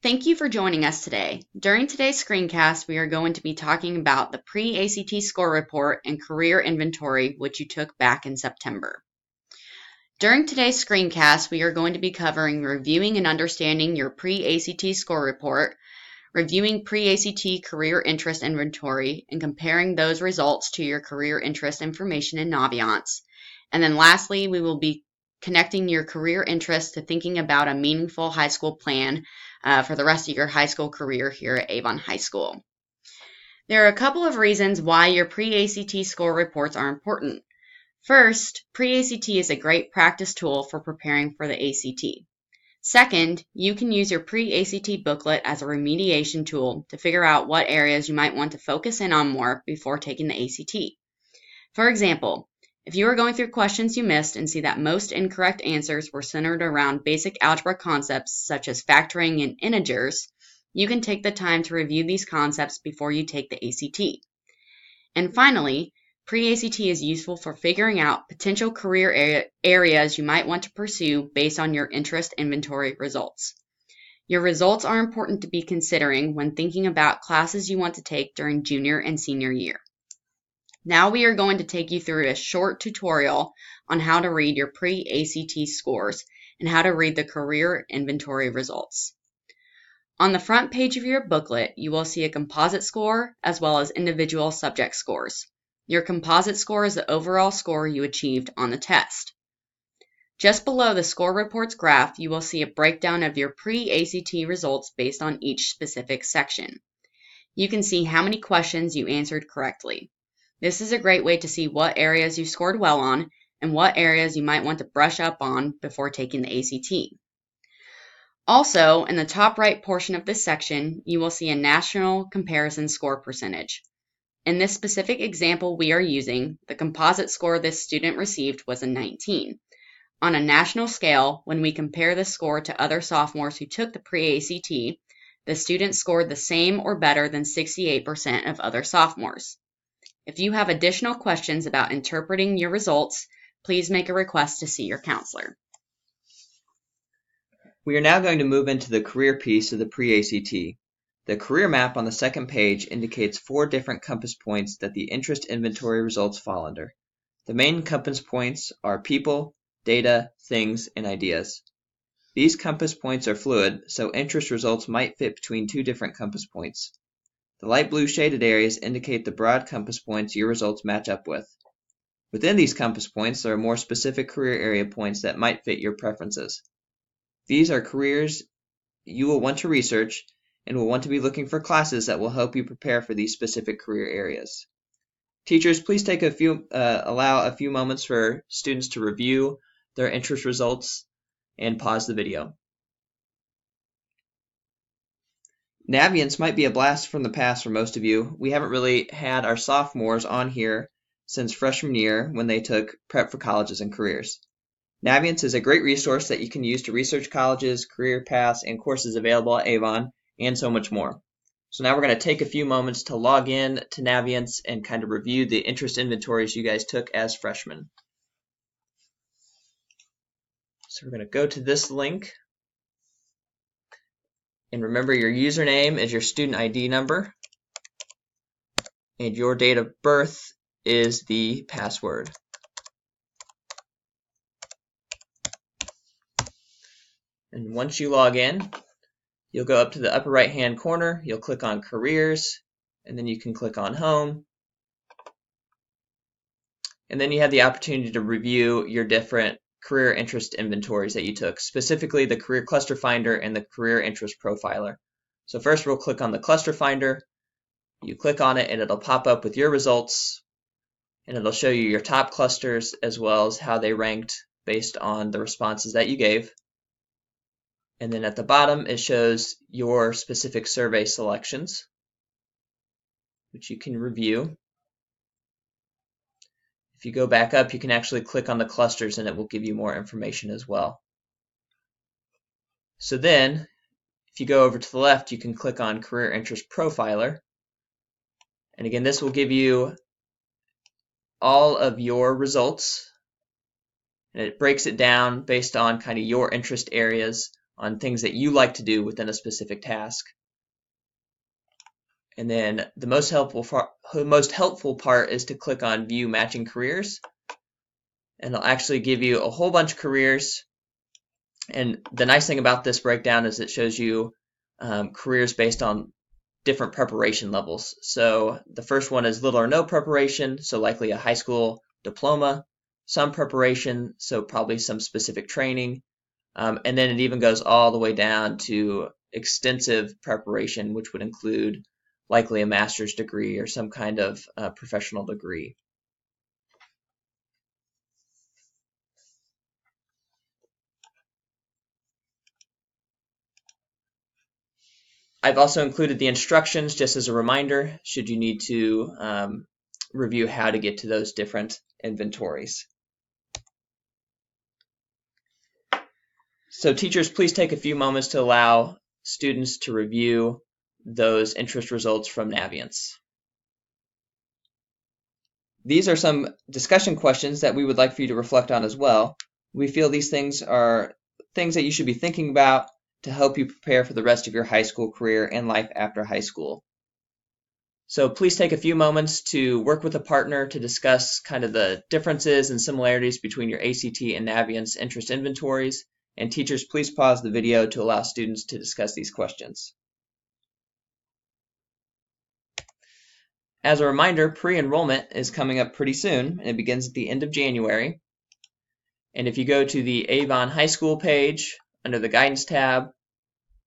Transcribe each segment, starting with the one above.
Thank you for joining us today. During today's screencast, we are going to be talking about the pre-ACT score report and career inventory, which you took back in September. During today's screencast, we are going to be covering reviewing and understanding your pre-ACT score report, reviewing pre-ACT career interest inventory, and comparing those results to your career interest information in Naviance. And then lastly, we will be connecting your career interest to thinking about a meaningful high school plan for the rest of your high school career here at Avon High School. There are a couple of reasons why your pre-ACT score reports are important. First, pre-ACT is a great practice tool for preparing for the ACT. Second, you can use your pre-ACT booklet as a remediation tool to figure out what areas you might want to focus in on more before taking the ACT. For example, if you are going through questions you missed and see that most incorrect answers were centered around basic algebra concepts such as factoring and integers, you can take the time to review these concepts before you take the ACT. And finally, pre-ACT is useful for figuring out potential career areas you might want to pursue based on your interest inventory results. Your results are important to be considering when thinking about classes you want to take during junior and senior year. Now we are going to take you through a short tutorial on how to read your pre-ACT scores and how to read the career inventory results. On the front page of your booklet, you will see a composite score as well as individual subject scores. Your composite score is the overall score you achieved on the test. Just below the score reports graph, you will see a breakdown of your pre-ACT results based on each specific section. You can see how many questions you answered correctly. This is a great way to see what areas you scored well on and what areas you might want to brush up on before taking the ACT. Also, in the top right portion of this section, you will see a national comparison score percentage. In this specific example we are using, the composite score this student received was a 19. On a national scale, when we compare the score to other sophomores who took the pre-ACT, the student scored the same or better than 68% of other sophomores. If you have additional questions about interpreting your results, please make a request to see your counselor. We are now going to move into the career piece of the pre-ACT. The career map on the second page indicates 4 different compass points that the interest inventory results fall under. The main compass points are people, data, things, and ideas. These compass points are fluid, so interest results might fit between 2 different compass points. The light blue shaded areas indicate the broad compass points your results match up with. Within these compass points, there are more specific career area points that might fit your preferences. These are careers you will want to research and will want to be looking for classes that will help you prepare for these specific career areas. Teachers, please take allow a few moments for students to review their interest results and pause the video. Naviance might be a blast from the past for most of you. We haven't really had our sophomores on here since freshman year when they took prep for colleges and careers. Naviance is a great resource that you can use to research colleges, career paths, and courses available at Avon, and so much more. So now we're going to take a few moments to log in to Naviance and kind of review the interest inventories you guys took as freshmen. So we're going to go to this link. And remember, your username is your student ID number, and your date of birth is the password. And once you log in, you'll go up to the upper right-hand corner, you'll click on Careers, and then you can click on Home. And then you have the opportunity to review your different career interest inventories that you took, specifically the Career Cluster Finder and the Career Interest Profiler. So first we'll click on the Cluster Finder. You click on it and it'll pop up with your results, and it'll show you your top clusters as well as how they ranked based on the responses that you gave. And then at the bottom it shows your specific survey selections, which you can review. If you go back up, you can actually click on the clusters and it will give you more information as well. So then, if you go over to the left, you can click on Career Interest Profiler. And again, this will give you all of your results. And it breaks it down based on kind of your interest areas on things that you like to do within a specific task. And then the most helpful part is to click on View Matching Careers, and it'll actually give you a whole bunch of careers. And the nice thing about this breakdown is it shows you careers based on different preparation levels. So the first one is little or no preparation, so likely a high school diploma, some preparation, so probably some specific training, and then it even goes all the way down to extensive preparation, which would include likely a master's degree or some kind of professional degree. I've also included the instructions just as a reminder, should you need to review how to get to those different inventories. So teachers, please take a few moments to allow students to review those interest results from Naviance. These are some discussion questions that we would like for you to reflect on as well. We feel these things are things that you should be thinking about to help you prepare for the rest of your high school career and life after high school. So please take a few moments to work with a partner to discuss kind of the differences and similarities between your ACT and Naviance interest inventories. And teachers, please pause the video to allow students to discuss these questions. As a reminder, pre-enrollment is coming up pretty soon, and it begins at the end of January. And if you go to the Avon High School page under the Guidance tab,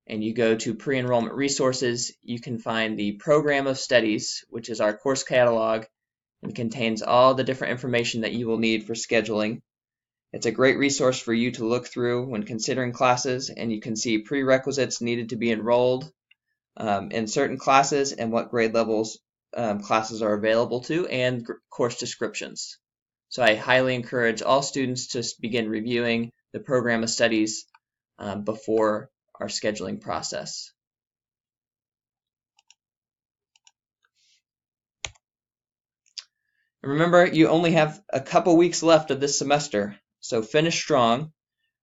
and you go to pre-enrollment resources, you can find the Program of Studies, which is our course catalog, and contains all the different information that you will need for scheduling. It's a great resource for you to look through when considering classes, and you can see prerequisites needed to be enrolled in certain classes and what grade levels classes are available to, and course descriptions. So I highly encourage all students to begin reviewing the Program of Studies before our scheduling process. Remember, you only have a couple weeks left of this semester, so finish strong.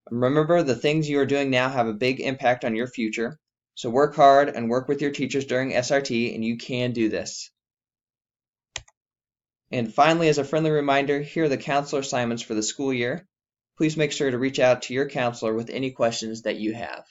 Remember, the things you are doing now have a big impact on your future, so work hard and work with your teachers during SRT, and you can do this. And finally, as a friendly reminder, here are the counselor assignments for the school year. Please make sure to reach out to your counselor with any questions that you have.